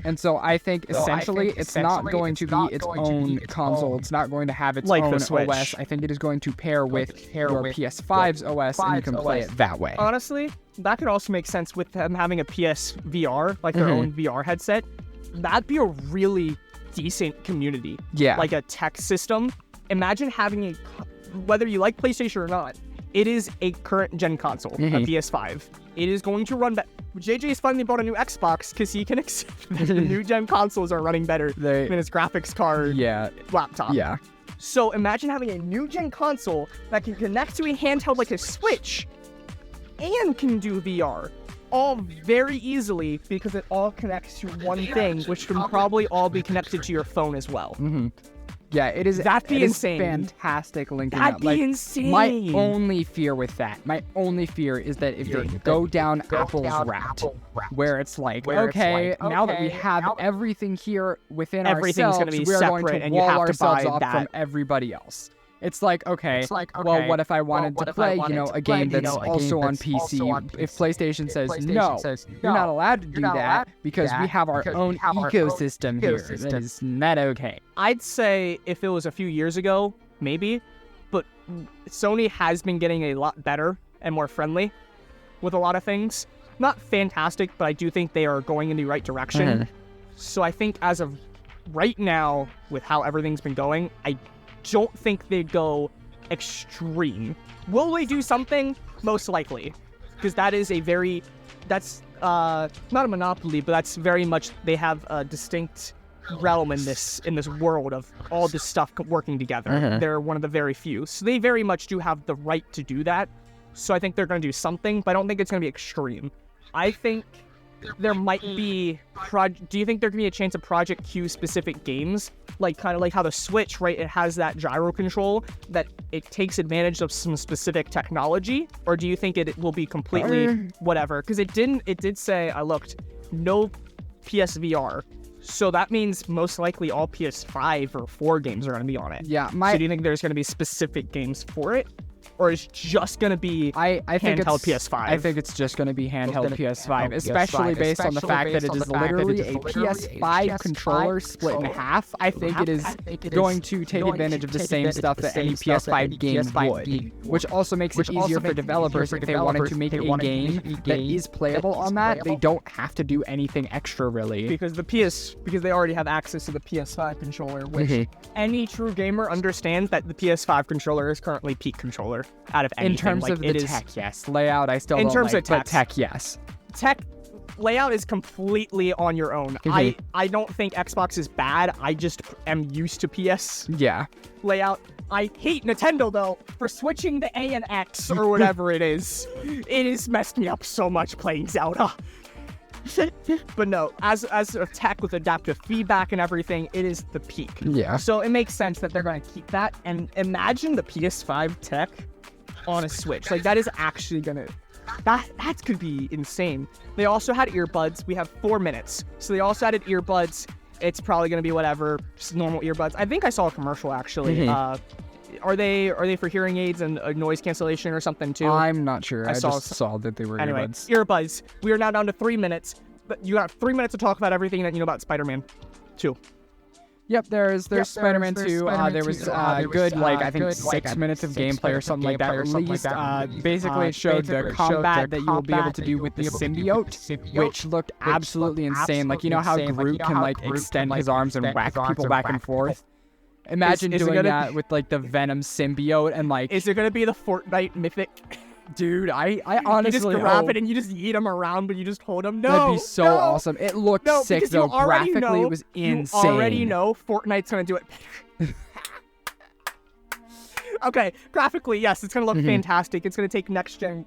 And so I think essentially it's not going to be its own console. It's not going to have its own OS. I think it is going to pair with your PS5's OS, and you can play it that way. Honestly, that could also make sense with them having a PSVR, like their own VR headset. That'd be a really decent community. Yeah. Like a tech system. Imagine having whether you like PlayStation or not, it is a current gen console, a PS5. It is going to run better. JJ's finally bought a new Xbox because he can accept that the new gen consoles are running better than his graphics card laptop. Yeah. So imagine having a new gen console that can connect to a handheld like a Switch and can do VR. All very easily because it all connects to one thing, which can probably all be connected to your phone as well. Yeah, it is. That'd be insane. Fantastic linking That'd up. be insane. My only fear with that, is that if you go down Apple's route, where it's like, okay, now that we have everything here within ourselves, we're going to wall ourselves off from everybody else. It's like, okay, well, what if I wanted to play, a game that's also on PC? If PlayStation says, no, you're not allowed to do that because we have our own ecosystem here. That is not okay. I'd say if it was a few years ago, maybe, but Sony has been getting a lot better and more friendly with a lot of things. Not fantastic, but I do think they are going in the right direction. So I think as of right now, with how everything's been going, I don't think they'd go extreme. Will they do something? Most likely, because that is that's not a monopoly, but that's very much, they have a distinct realm in this world of all this stuff working together. They're one of the very few, so they very much do have the right to do that. So I think they're going to do something, but I don't think it's going to be extreme. I think there might be do you think there could be a chance of Project Q specific games, like kind of like how the Switch, right? It has that gyro control that it takes advantage of some specific technology, or do you think it will be completely whatever? Because it did say, I looked, no PSVR. So that means most likely all PS5 or 4 games are going to be on it. Yeah. So do you think there's going to be specific games for it? Or is just going to be handheld PS5? I think it's just going to be handheld PS5, especially based on the fact that it is literally a PS5 controller split in half. I think it is going to take advantage of the same stuff that any PS5 game would, which also makes it easier for developers if they wanted to make a game that is playable on that. They don't have to do anything extra, really. Because they already have access to the PS5 controller, which any true gamer understands that the PS5 controller is currently peak controller. Out of anything. In terms of the tech, yes. Layout, I still don't like. In terms of tech, yes. Tech layout is completely on your own. I don't think Xbox is bad. I just am used to PS layout. I hate Nintendo, though, for switching to A and X or whatever it is. It has messed me up so much playing Zelda. But no, as a tech with adaptive feedback and everything, it is the peak. Yeah. So it makes sense that they're going to keep that. And imagine the PS5 tech on a Switch. Like, that is actually going to... That could be insane. They also had earbuds. We have 4 minutes. So they also added earbuds. It's probably going to be whatever, just normal earbuds. I think I saw a commercial, actually. Are they for hearing aids and noise cancellation or something too? I'm not sure. I just saw that they were earbuds. Earbuds. We are now down to 3 minutes. But you got 3 minutes to talk about everything that you know about Spider-Man 2. Yep, there's Spider-Man 2. There was good, like, I think 6 minutes of gameplay or something like that released. Basically, it showed the combat that you will be able to do with the symbiote, which looked absolutely insane. Like, you know how Groot can, like, extend his arms and whack people back and forth? Imagine doing that with, like, the Venom symbiote and, like... Is it going to be the Fortnite mythic? Dude, I honestly you just grab it and you just yeet them around, but you just hold them. No, that'd be so awesome. It looked sick, though. Graphically, it was insane. You already know Fortnite's going to do it better. Okay, graphically, yes, it's going to look fantastic. It's going to take next-gen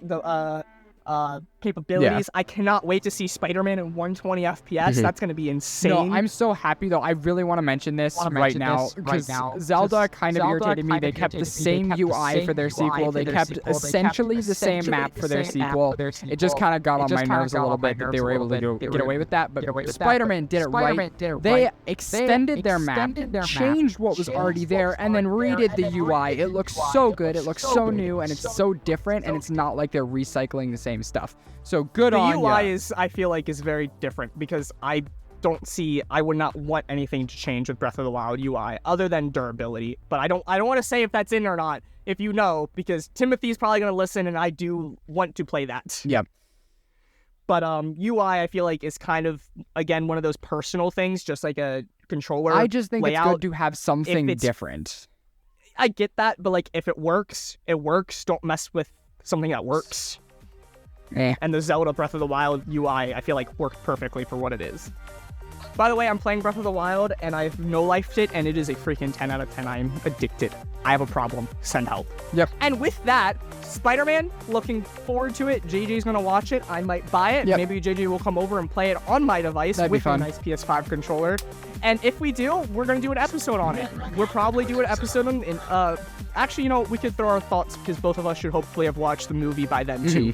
capabilities. I cannot wait to see Spider-Man in 120 FPS. That's going to be insane. No, I'm so happy, though. I really want to mention this right now, because Zelda kind of irritated me. They kept the same UI for their sequel. They kept essentially the same map for their sequel. It just kind of got on my nerves a little bit that they were able to get away with that, but Spider-Man did it right. They extended their map, changed what was already there, and then redid the UI. It looks so good. It looks so new, and it's so different, and it's not like they're recycling the same stuff. So good on ya. The UI I feel like is very different, because I would not want anything to change with Breath of the Wild UI other than durability. But I don't want to say if that's in or not, if you know, because Timothy's probably going to listen and I do want to play that. Yep. But UI I feel like is kind of, again, one of those personal things, just like a controller I just think layout. It's good to have something different. I get that, but like if it works, it works. Don't mess with something that works. And the Zelda Breath of the Wild UI, I feel like, worked perfectly for what it is. By the way, I'm playing Breath of the Wild, and I've no-lifed it, and it is a freaking 10 out of 10. I'm addicted. I have a problem. Send help. Yep. And with that, Spider-Man, looking forward to it. JJ's going to watch it. I might buy it. Yep. Maybe JJ will come over and play it on my device with a nice PS5 controller. And if we do, we're going to do an episode on it. We'll probably do an episode on... actually, you know, we could throw our thoughts, because both of us should hopefully have watched the movie by then, too.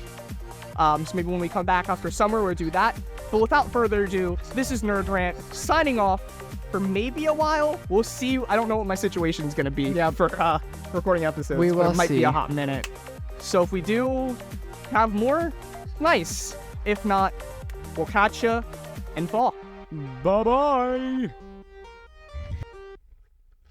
So maybe when we come back after summer, we'll do that. But without further ado, this is Nerd Rant, signing off for maybe a while. We'll see. I don't know what my situation is going to be for recording episodes. We will It might be a hot minute. So if we do have more, nice. If not, we'll catch ya in fall. Bye-bye.